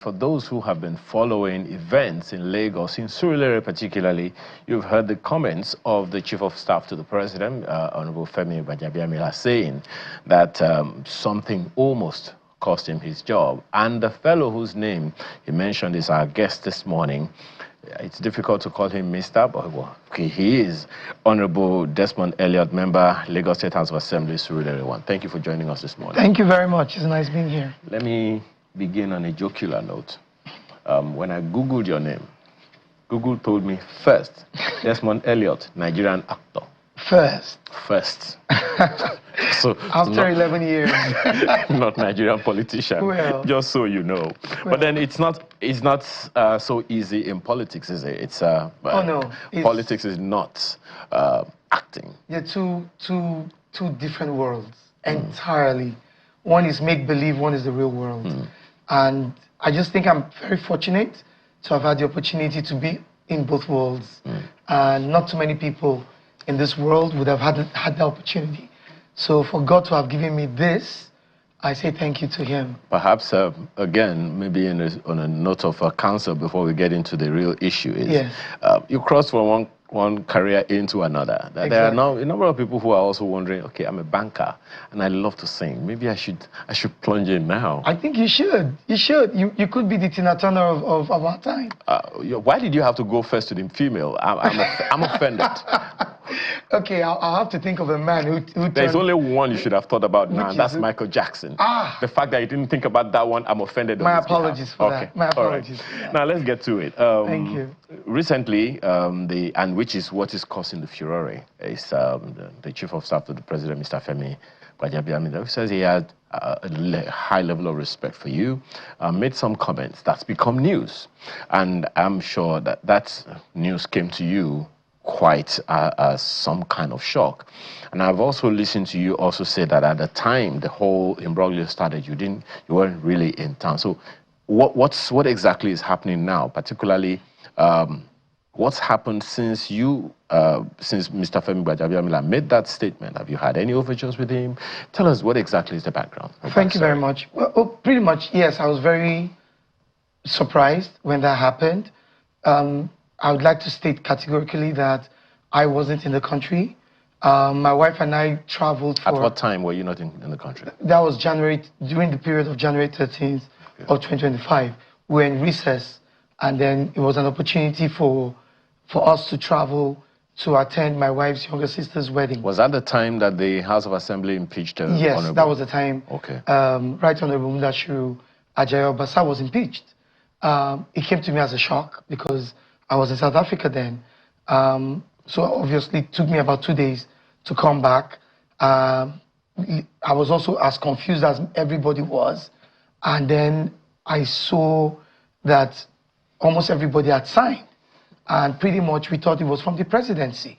For those who have been following events in Lagos, in Surulere particularly, you've heard the comments of the Chief of Staff to the President, Honorable Femi Gbajabiamila, saying that something almost cost him his job. And the fellow whose name he mentioned is our guest this morning. It's difficult to call him Mr., but well, okay, he is Honorable Desmond Elliot, member, Lagos State House of Assembly, Surulere 1. Thank you for joining us this morning. Thank you very much. It's nice being here. Let me begin on a jocular note. When I Googled your name, Google told me first, Desmond Elliot, Nigerian actor. First. So after 11 years. Not Nigerian politician, well, just so you know. Well, but then it's not so easy in politics, is it? It's oh no. Politics is not acting. They're two different worlds entirely. One is make-believe, one is the real world. And I just think I'm very fortunate to have had the opportunity to be in both worlds. And not too many people in this world would have had the opportunity. So for God to have given me this, I say thank you to him. Perhaps, again, maybe on a note of counsel before we get into the real issue is, yes. You cross from one career into another. Exactly. There are now a number of people who are also wondering, okay, I'm a banker and I love to sing. Maybe I should plunge in now. I think you should. You should. You could be the Tina Turner of our time. Why did you have to go first to the female? I'm offended. Okay, I'll have to think of a man who There's only one you should have thought about now, and that's it? Michael Jackson. Ah. The fact that you didn't think about that one, I'm offended. My apologies for that. My apologies. All right. Now let's get to it. Thank you. Recently, which is what is causing the furore, is the Chief of Staff to the President, Mr. Femi Gbajabiamila, who says he had a high level of respect for you, made some comments that's become news. And I'm sure that news came to you quite as some kind of shock. And I've also listened to you also say that at the time the whole imbroglio started, you weren't really in town. So what exactly is happening now, particularly what's happened since Mr. Femi Gbajabiamila made that statement? Have you had any overtures with him? Tell us what exactly is the background. Thank you very much. Well, pretty much, yes, I was very surprised when that happened. I would like to state categorically that I wasn't in the country. My wife and I traveled for... At what time were you not in the country? That was during the period of January 13th of 2025. We were in recess, and then it was an opportunity for us to travel to attend my wife's younger sister's wedding. Was that the time that the House of Assembly impeached Yes, Honorable? that was the time. Okay. Right Honorable Mudashiru Ajayi Obasa was impeached. It came to me as a shock because I was in South Africa then. So obviously it took me about 2 days to come back. I was also as confused as everybody was. And then I saw that almost everybody had signed. And pretty much we thought it was from the presidency.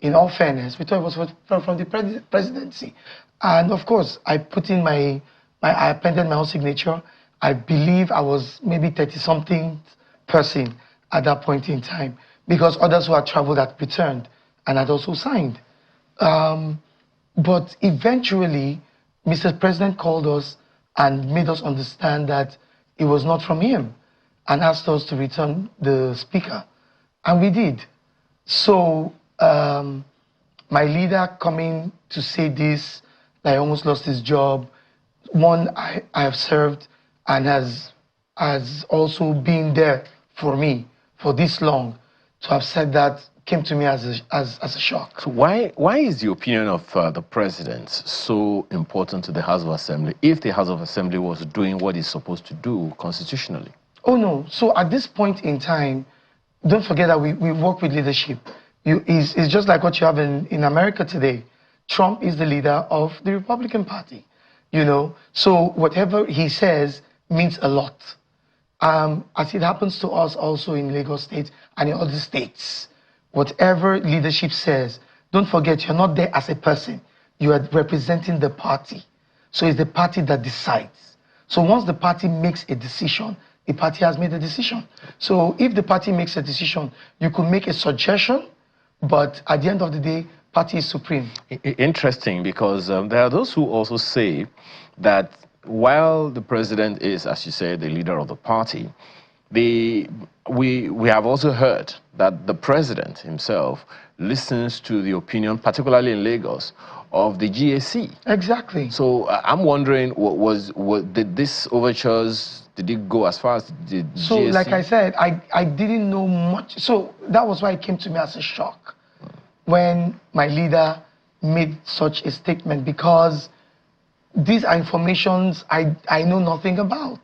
In all fairness, we thought it was from the presidency. And of course, I put in I appended my own signature. I believe I was maybe 30-something person at that point in time, because others who had traveled had returned and had also signed. But eventually, Mr. President called us and made us understand that it was not from him and asked us to return the speaker. And we did. So my leader coming to say this, that I almost lost his job, one I have served and has also been there for me for this long, to have said that came to me as a shock. So why is the opinion of the president so important to the House of Assembly if the House of Assembly was doing what it's supposed to do constitutionally? Oh no, so at this point in time, don't forget that we work with leadership. It's just like what you have in America today. Trump is the leader of the Republican Party, you know? So whatever he says means a lot. As it happens to us also in Lagos State and in other states, whatever leadership says, don't forget you're not there as a person. You are representing the party. So it's the party that decides. So once the party makes a decision, the party has made a decision. So if the party makes a decision, you could make a suggestion, but at the end of the day, party is supreme. Interesting, because there are those who also say that while the president is, as you say, the leader of the party, we have also heard that the president himself listens to the opinion, particularly in Lagos, of the GAC. Exactly. So I'm wondering, did this overtures, did it go as far as the GAC? So, like I said, I didn't know much. So that was why it came to me as a shock when my leader made such a statement, because these are informations I know nothing about.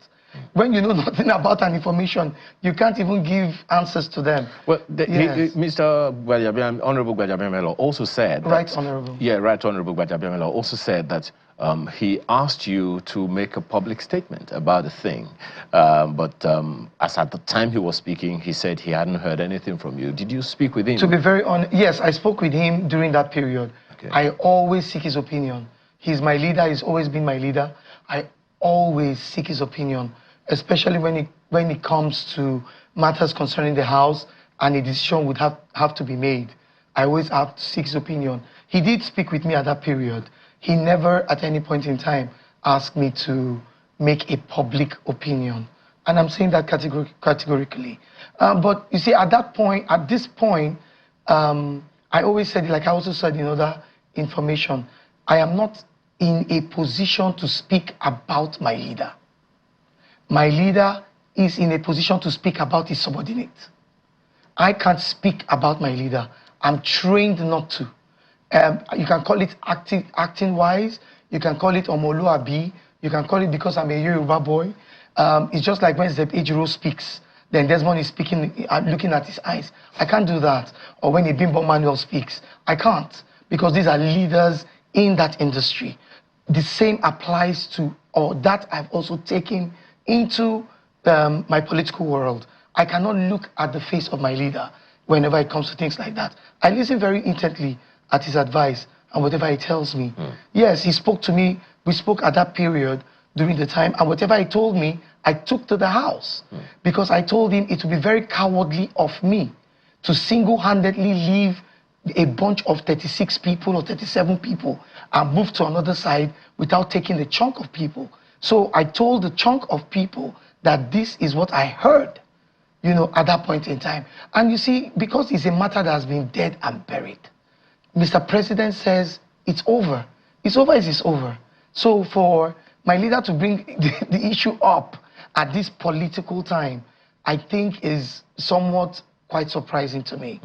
When you know nothing about an information, you can't even give answers to them. Well, yes. Mr. Honorable Gbajabiamila also said that, Right, Honorable. Yeah, Right Honorable Gbajabiamila also said that he asked you to make a public statement about the thing. But as at the time he was speaking, he said he hadn't heard anything from you. Did you speak with him? To be very honest, yes, I spoke with him during that period. Okay. I always seek his opinion. He's my leader. He's always been my leader. I always seek his opinion, especially when it comes to matters concerning the house and a decision would have to be made. I always have to seek his opinion. He did speak with me at that period. He never at any point in time asked me to make a public opinion. And I'm saying that categorically. But you see, at this point, I always said, like I also said in other information, I am not in a position to speak about my leader. My leader is in a position to speak about his subordinate. I can't speak about my leader. I'm trained not to. You can call it acting wise. You can call it omoluabi. You can call it because I'm a Yoruba boy. It's just like when Zeb Ejiro speaks, then Desmond is speaking, looking at his eyes. I can't do that. Or when a Bimbo Manuel speaks, I can't, because these are leaders in that industry. The same applies to, or that I've also taken into my political world. I cannot look at the face of my leader whenever it comes to things like that. I listen very intently at his advice and whatever he tells me. Yes, he spoke to me. We spoke at that period during the time, and whatever he told me, I took to the house because I told him it would be very cowardly of me to single-handedly leave a bunch of 36 people or 37 people and move to another side without taking the chunk of people. So I told the chunk of people that this is what I heard, at that point in time. And you see, because it's a matter that has been dead and buried, Mr. President says it's over. It's over is it's over. So for my leader to bring the issue up at this political time, I think is somewhat quite surprising to me,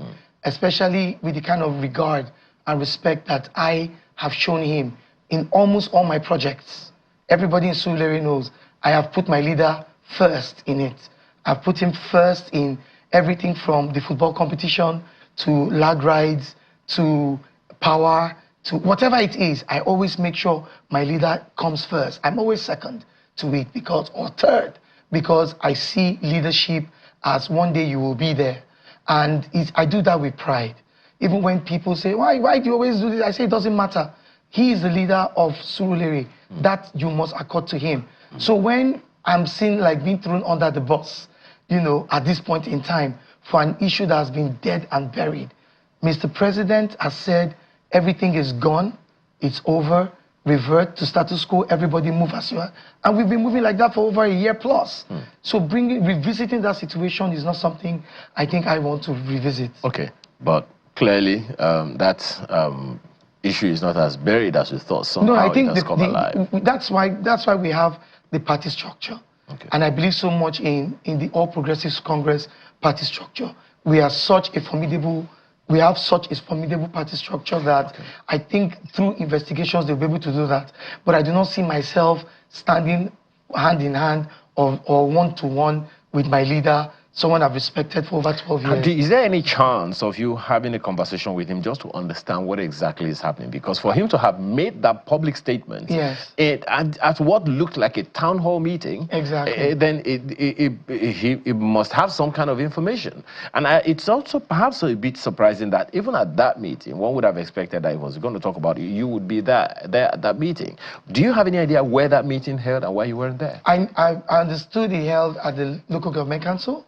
especially with the kind of regard and respect that I have shown him in almost all my projects. Everybody in Surulere knows I have put my leader first in it. I've put him first in everything from the football competition to lag rides to power to whatever it is. I always make sure my leader comes first. I'm always second to it or third, because I see leadership as one day you will be there. And I do that with pride. Even when people say, why do you always do this? I say it doesn't matter. He is the leader of Surulere. That you must accord to him. So when I'm seen like being thrown under the bus, at this point in time, for an issue that has been dead and buried, Mr. President has said everything is gone, it's over, revert to status quo, everybody move as you are. And we've been moving like that for over a year plus. So revisiting that situation is not something I think I want to revisit. Okay, but clearly that issue is not as buried as you thought. Somehow no, I think it has come alive. That's why we have the party structure. Okay. And I believe so much in the All Progressives Congress party structure. We have such a formidable party structure that I think through investigations they'll be able to do that. But I do not see myself standing hand in hand or one-to-one with my leader, someone I've respected for over 12 years. Is there any chance of you having a conversation with him just to understand what exactly is happening? Because for him to have made that public statement, yes, at what looked like a town hall meeting, exactly, then he must have some kind of information. And it's also perhaps a bit surprising that even at that meeting, one would have expected that he was going to talk about it. You would be there at that meeting. Do you have any idea where that meeting held and why you weren't there? I understood he held at the local government council.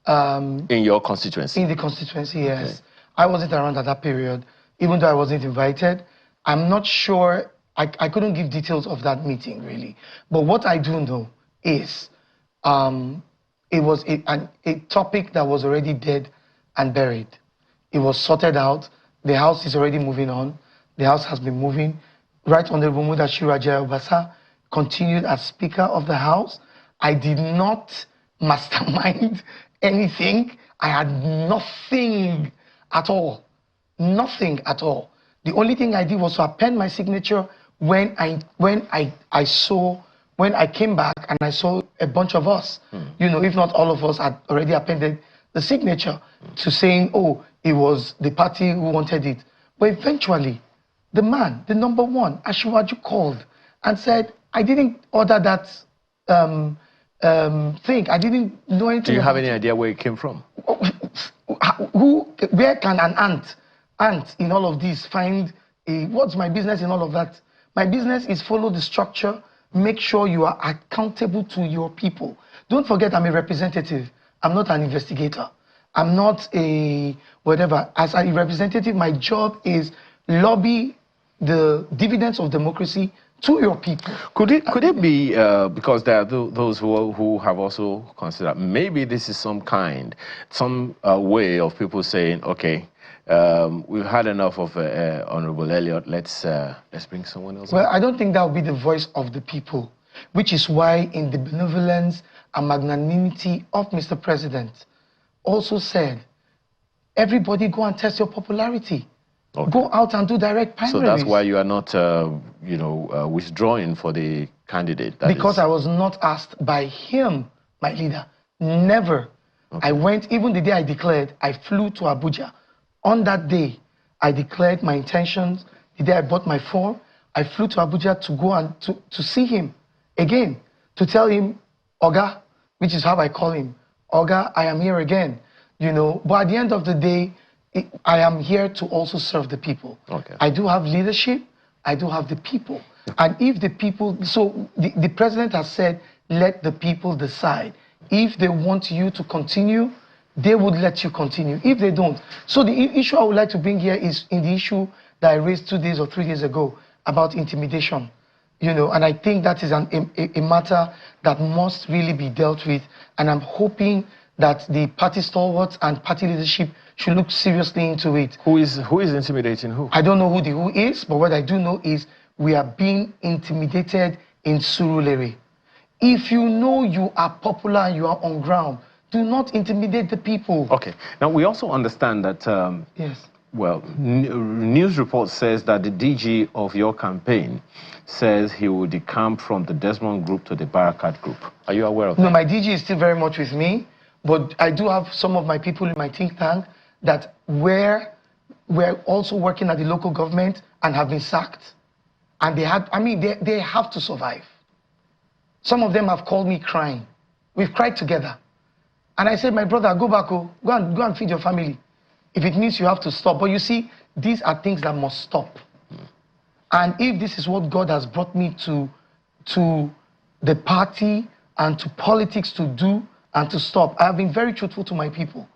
In your constituency? In the constituency, yes. Okay. I wasn't around at that period, even though I wasn't invited. I'm not sure I couldn't give details of that meeting, really. But what I do know is it was a topic that was already dead and buried. It was sorted out. The House is already moving on. The House has been moving. Right Honorable Mudashiru Ajay-Obasa continued as Speaker of the House. I did not mastermind anything. I had nothing at all. Nothing at all. The only thing I did was to append my signature when I came back and I saw a bunch of us, you know, if not all of us had already appended the signature to saying, oh, it was the party who wanted it. But eventually, the man, the number one, Asiwaju, called and said, I didn't order that thing. I didn't know anything. Do you have any idea where it came from? Where can an ant in all of this find what's my business in all of that? My business is follow the structure, make sure you are accountable to your people. Don't forget, I'm a representative. I'm not an investigator. I'm not a whatever. As a representative, my job is lobby the dividends of democracy to your people. Could it be because there are those who have also considered maybe this is some way of people saying, okay, we've had enough of Honorable Elliot. Let's bring someone else. Well, I don't think that will be the voice of the people, which is why, in the benevolence and magnanimity of Mr. President, also said, everybody go and test your popularity. Okay. Go out and do direct primaries. So that's why you are not, withdrawing for the candidate. Because I was not asked by him, my leader. Never. Okay. I went, even the day I declared, I flew to Abuja. On that day, I declared my intentions. The day I bought my form, I flew to Abuja to go and to see him again, to tell him, Oga, which is how I call him, Oga, I am here again. You know, but at the end of the day, I am here to also serve the people. Okay. I do have leadership. I do have the people. And if the people, so the president has said, let the people decide. If they want you to continue, they would let you continue. If they don't. So the issue I would like to bring here is in the issue that I raised 2 days or 3 days ago about intimidation. You know, and I think that is a matter that must really be dealt with. And I'm hoping that the party stalwarts and party leadership should look seriously into it. Who is intimidating who? I don't know who the who is, but what I do know is we are being intimidated in Surulere. If you know you are popular and you are on ground, do not intimidate the people. Okay. Now, we also understand that, yes. Well, news report says that the DG of your campaign says he will decamp from the Desmond group to the Barakat group. Are you aware of that? No, my DG is still very much with me, but I do have some of my people in my think tank that we're also working at the local government and have been sacked. And they have to survive. Some of them have called me crying. We've cried together. And I said, my brother, go back, go and feed your family. If it means you have to stop. But you see, these are things that must stop. And if this is what God has brought me to the party and to politics to do and to stop, I have been very truthful to my people.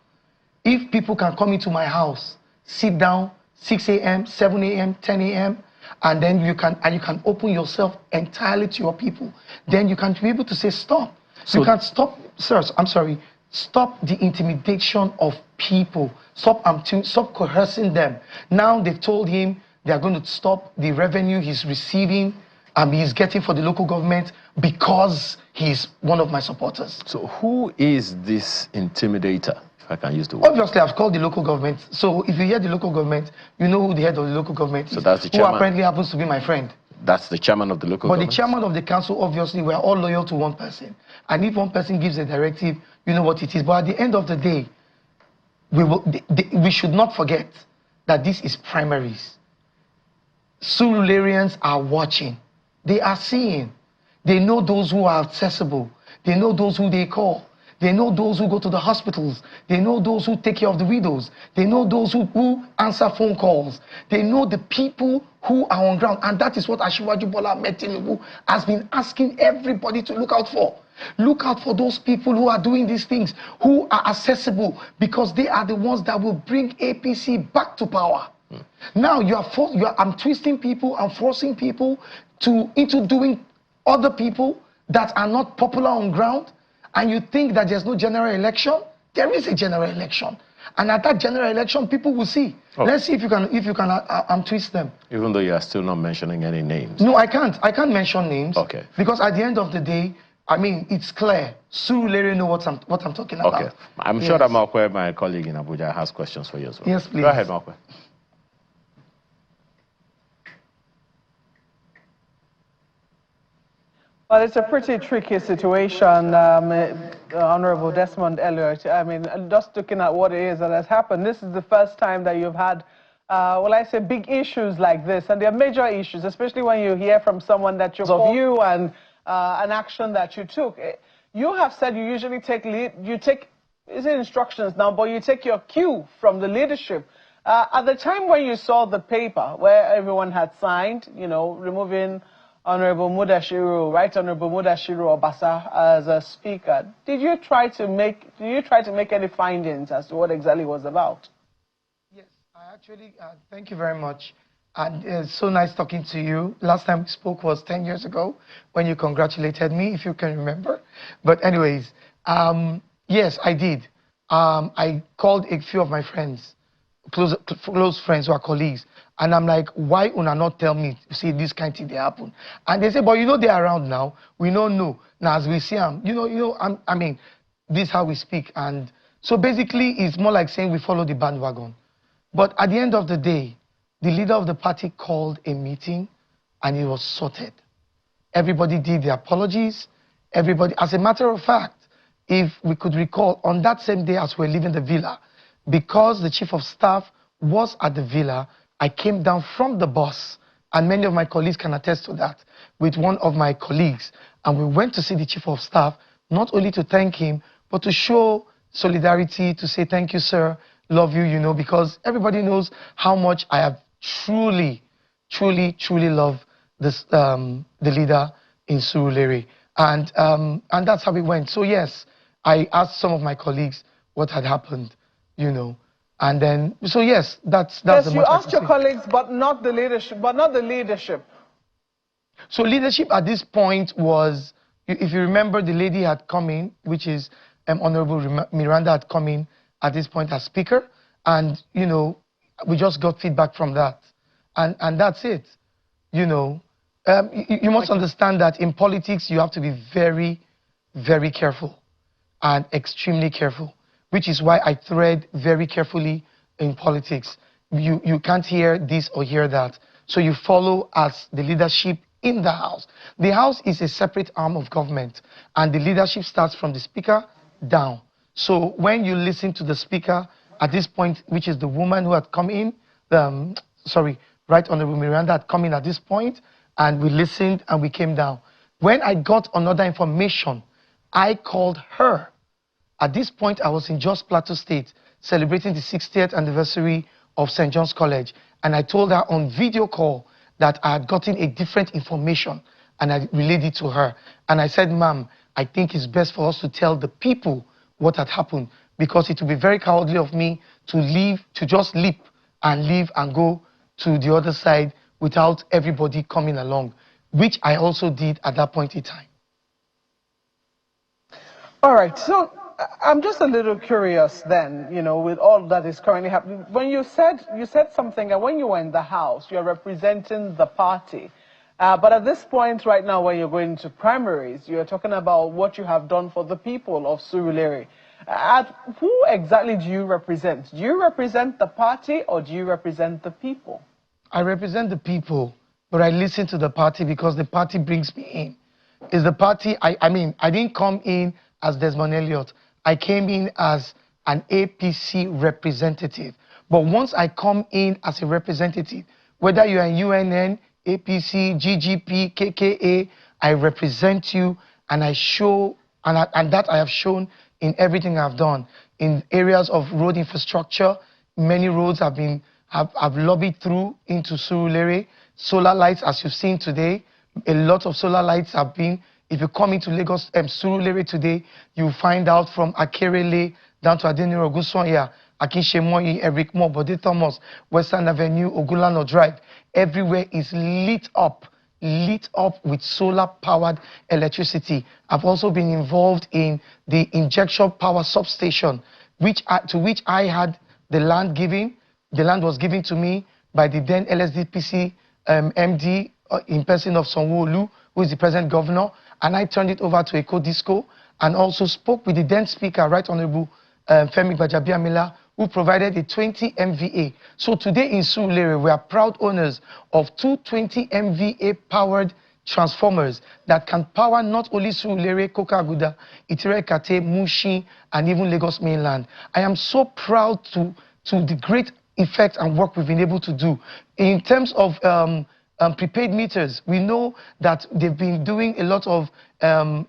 If people can come into my house, sit down, 6 a.m., 7 a.m., 10 a.m., and then you can open yourself entirely to your people, then you can be able to say stop. So you can stop, sir, I'm sorry, stop the intimidation of people. Stop coercing them. Now they've told him they are going to stop the revenue he's receiving, he's getting for the local government because he's one of my supporters. So who is this intimidator, if I can use the word? Obviously, I've called the local government. So if you hear the local government, you know who the head of the local government is. So that's the chairman. Who apparently happens to be my friend. That's the chairman of the local government? But the chairman of the council, obviously, we're all loyal to one person. And if one person gives a directive, you know what it is. But at the end of the day, we should not forget that this is primaries. Surulerians are watching. They are seeing. They know those who are accessible. They know those who they call. They know those who go to the hospitals. They know those who take care of the widows. They know those who answer phone calls. They know the people who are on ground. And that is what Asiwaju Bola Ahmed Tinubu has been asking everybody to look out for. Look out for those people who are doing these things, who are accessible, because they are the ones that will bring APC back to power. Now I'm twisting people, I'm forcing people into doing other people that are not popular on ground, and you think that there's no general election. There is a general election, and at that general election, people will see. Oh. Let's see if you can twist them. Even though you are still not mentioning any names. No, I can't mention names. Okay. Because at the end of the day, I mean, it's clear. Surulere know what I'm talking about. Okay. I'm sure that Malkwe, my colleague in Abuja, has questions for you as well. Yes, please. Go ahead, Malkwe. Well, it's a pretty tricky situation, Honorable Desmond Elliot. I mean, just looking at what it is that has happened, this is the first time that you've had, well, I say big issues like this, and they're major issues, especially when you hear from someone that you view and an action that you took. You have said you usually take instructions now, but you take your cue from the leadership. At the time when you saw the paper where everyone had signed, you know, removing Honorable Mudashiru, Right Honorable Mudashiru Obasa as a speaker, did you try to make any findings as to what exactly it was about? Yes, I actually, thank you very much. And it's so nice talking to you. Last time we spoke was 10 years ago when you congratulated me, if you can remember. But anyways, yes, I did. I called a few of my friends, close friends who are colleagues, and I'm like, why una not tell me, see, this kind of thing they happen? And they say, but you know they're around now. We don't know. Now, as we see them, I mean, this is how we speak. And so basically, it's more like saying we follow the bandwagon. But at the end of the day, the leader of the party called a meeting, and it was sorted. Everybody did the apologies. Everybody, as a matter of fact, if we could recall, on that same day as we were leaving the villa, because the chief of staff was at the villa, I came down from the bus, and many of my colleagues can attest to that, with one of my colleagues, and we went to see the chief of staff, not only to thank him, but to show solidarity, to say thank you, sir, love you, you know, because everybody knows how much I have truly love this, the leader in Surulere. And that's how it went. So yes, I asked some of my colleagues what had happened, you know. And then, so yes, that's yes, the you asked your colleagues, but not the leadership. So leadership at this point was, if you remember, the lady had come in, which is Honorable Miranda had come in at this point as speaker, and you know, we just got feedback from that, and that's it. You know, you must understand that in politics you have to be very, very careful and extremely careful, which is why I tread very carefully in politics. You can't hear this or hear that. So you follow as the leadership in the House. The House is a separate arm of government, and the leadership starts from the speaker down. So when you listen to the speaker at this point, which is the woman who had come in, Right Honorable Miranda had come in at this point, and we listened and we came down. When I got another information, I called her. At this point, I was in Jos Plateau State, celebrating the 60th anniversary of St. John's College. And I told her on video call that I had gotten a different information, and I relayed it to her. And I said, ma'am, I think it's best for us to tell the people what had happened, because it would be very cowardly of me to just leap and leave and go to the other side without everybody coming along, which I also did at that point in time. All right, so I'm just a little curious then, you know, with all that is currently happening. When you said something, and when you were in the House, you're representing the party. But at this point right now, when you're going to primaries, you're talking about what you have done for the people of Surulere. Who exactly do you represent? Do you represent the party, or do you represent the people? I represent the people, but I listen to the party because the party brings me in. Is the party, I mean, I didn't come in as Desmond Elliot. I came in as an APC representative. But once I come in as a representative, whether you're in UNN, APC, GGP, KKA, I represent you, and I show, and that I have shown in everything I've done. In areas of road infrastructure, many roads have lobbied through into Surulere. Solar lights, as you've seen today, a lot of solar lights have been. If you come into Lagos, Surulere today, you find out from Akerele down to Adeniro Guswanya, Akinshemoyi, Eric Moore, Bode Thomas, Western Avenue, Ogulano Drive. Everywhere is lit up with solar-powered electricity. I've also been involved in the injection power substation, to which I had the land given. The land was given to me by the then LSDPC MD in person of Sanwo-Olu, who is the present governor, and I turned it over to Ecodisco and also spoke with the then speaker, Right Honorable Femi Gbajabiamila, who provided a 20 MVA. So today in Surulere, we are proud owners of two 20 MVA powered transformers that can power not only Surulere, Kokaguda, Itire-Kate, Mushin, and even Lagos mainland. I am so proud to the great effect and work we've been able to do. In terms of prepaid meters, we know that they've been doing a lot of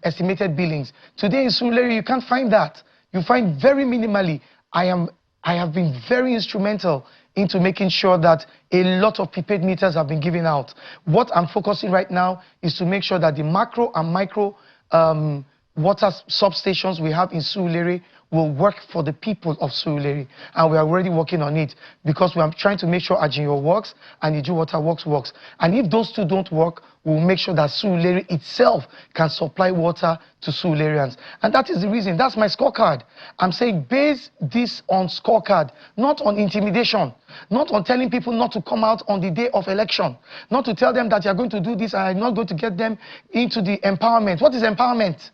estimated billings. Today in Surulere, you can't find that. You find very minimally. I have been very instrumental into making sure that a lot of prepaid meters have been given out. What I'm focusing right now is to make sure that the macro and micro water substations we have in Surulere will work for the people of Surulere, and we are already working on it because we are trying to make sure Ajinyo works and Iju Water works. And if those two don't work, we'll make sure that Surulere itself can supply water to Surulereans. And that is the reason. That's my scorecard. I'm saying base this on scorecard, not on intimidation, not on telling people not to come out on the day of election, not to tell them that you're going to do this and I'm not going to get them into the empowerment. What is empowerment?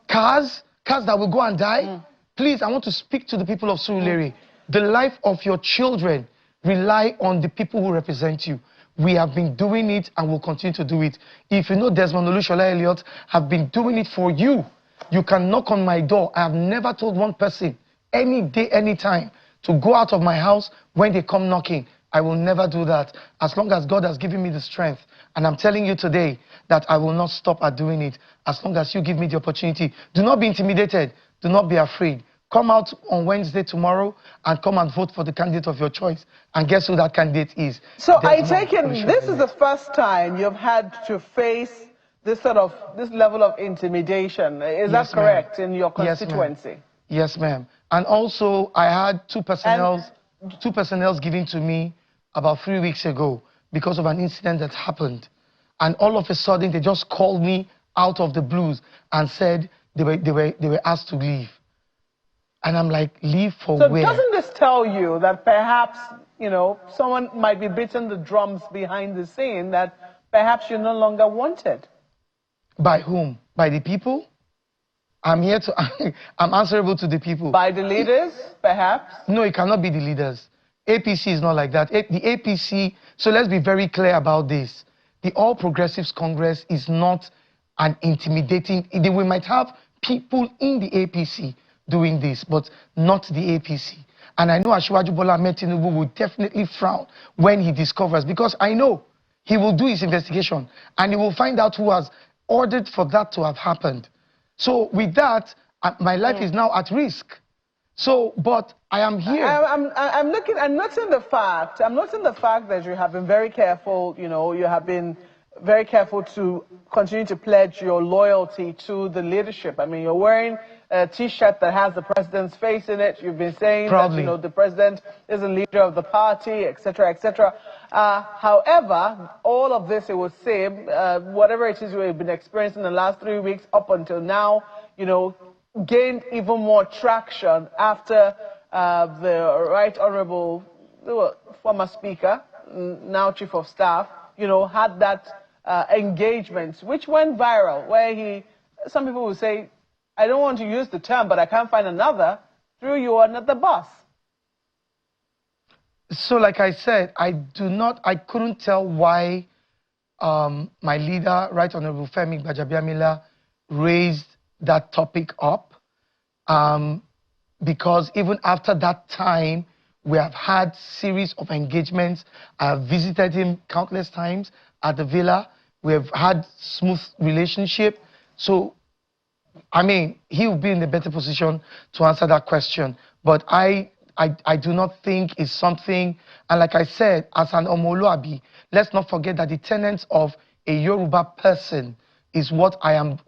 Cars that will go and die? Please, I want to speak to the people of Surulere. The life of your children rely on the people who represent you. We have been doing it and will continue to do it. If you know Desmond, Elliot have been doing it for you, you can knock on my door. I have never told one person, any day, any time, to go out of my house when they come knocking. I will never do that. As long as God has given me the strength. And I'm telling you today that I will not stop at doing it as long as you give me the opportunity. Do not be intimidated. Do not be afraid. Come out on Wednesday tomorrow and come and vote for the candidate of your choice. And guess who that candidate is? So I take it this is the first time you've had to face this level of intimidation. Is that correct in your constituency? Yes, ma'am. And also I had two personnels given to me about 3 weeks ago because of an incident that happened. And all of a sudden they just called me out of the blues and said they were asked to leave. And I'm like, leave for where? So doesn't this tell you that perhaps, you know, someone might be beating the drums behind the scene that perhaps you're no longer wanted? By whom? By the people? I'm here to, I'm answerable to the people. By the leaders, perhaps? No, it cannot be the leaders. APC is not like that. The APC, so let's be very clear about this. The All Progressives Congress is not an intimidating, we might have people in the APC doing this, but not the APC. And I know Asiwaju Bola Ahmed Tinubu will definitely frown when he discovers, because I know he will do his investigation and he will find out who has ordered for that to have happened. So with that, my life is now at risk. So, but I am here. I'm noting the fact that you have been very careful, you know, you have been very careful to continue to pledge your loyalty to the leadership. I mean, you're wearing a T-shirt that has the president's face in it. You've been saying that, you know, the president is a leader of the party, etc., etc. However, all of this, it would seem, whatever it is we've been experiencing in the last 3 weeks up until now, you know, gained even more traction after the Right Honorable former Speaker, now Chief of Staff, you know, had that engagement, which went viral, where some people will say, I don't want to use the term, but I can't find another, threw you under the bus. So like I said, I couldn't tell why my leader, Right Honorable Femi Gbajabiamila, raised that topic up, because even after that time, we have had series of engagements. I have visited him countless times at the villa. We have had smooth relationship. So, I mean, he will be in a better position to answer that question. But I do not think it's something, and like I said, as an Omoluabi, let's not forget that the tenets of a Yoruba person is what I am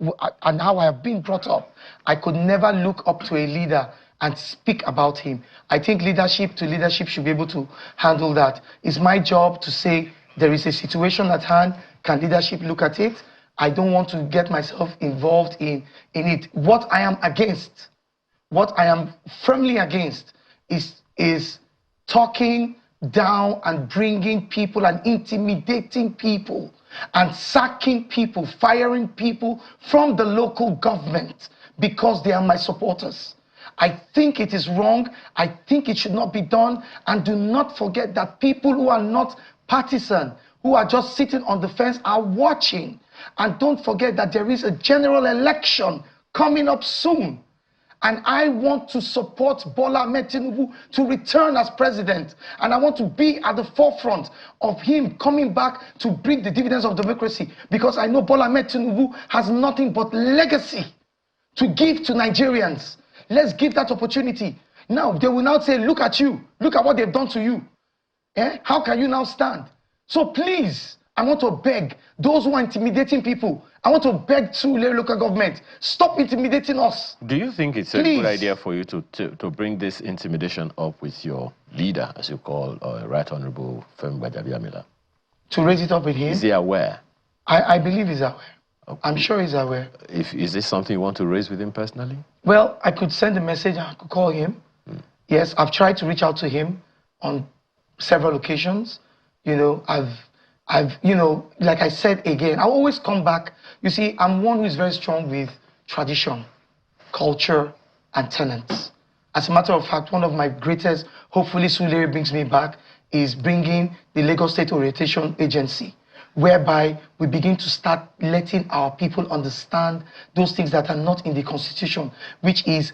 and how I have been brought up. I could never look up to a leader and speak about him. I think leadership to leadership should be able to handle that. It's my job to say there is a situation at hand. Can leadership look at it? I don't want to get myself involved in it. What I am against, what I am firmly against is talking down and bringing people and intimidating people and sacking people, firing people from the local government because they are my supporters. I think it is wrong. I think it should not be done. And do not forget that people who are not partisan, who are just sitting on the fence, are watching. And don't forget that there is a general election coming up soon. And I want to support Bola Ahmed Tinubu to return as president. And I want to be at the forefront of him coming back to bring the dividends of democracy. Because I know Bola Ahmed Tinubu has nothing but legacy to give to Nigerians. Let's give that opportunity. Now, they will now say, look at you. Look at what they've done to you. How can you now stand? So please, I want to beg those who are intimidating people. I want to beg Surulere local government, stop intimidating us. Do you think it's a good idea for you to bring this intimidation up with your leader, as you call Right Honorable Femi Gbajabiamila? To raise it up with him? Is he aware? I believe he's aware. Okay. I'm sure he's aware. Is this something you want to raise with him personally? Well, I could send a message, I could call him. Yes, I've tried to reach out to him on several occasions. You know, you know, like I said again, I always come back. You see, I'm one who is very strong with tradition, culture, and tenets. As a matter of fact, one of my greatest, hopefully Surulere brings me back, is bringing the Lagos State Orientation Agency, whereby we begin to start letting our people understand those things that are not in the Constitution, which is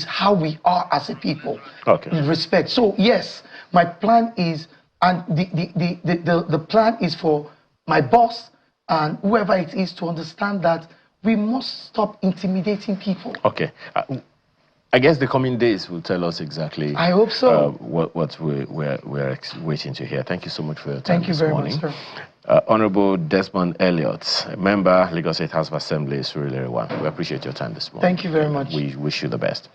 how we are as a people. Okay. Respect. So yes, my plan is, and the plan is for my boss and whoever it is to understand that we must stop intimidating people. Okay. I guess the coming days will tell us exactly. I hope so. What we're waiting to hear. Thank you so much for your time. Thank you very much, sir. Honorable Desmond Elliot, member, Lagos State House of Assembly, Surulere 1. We appreciate your time this morning. Thank you very much. We wish you the best.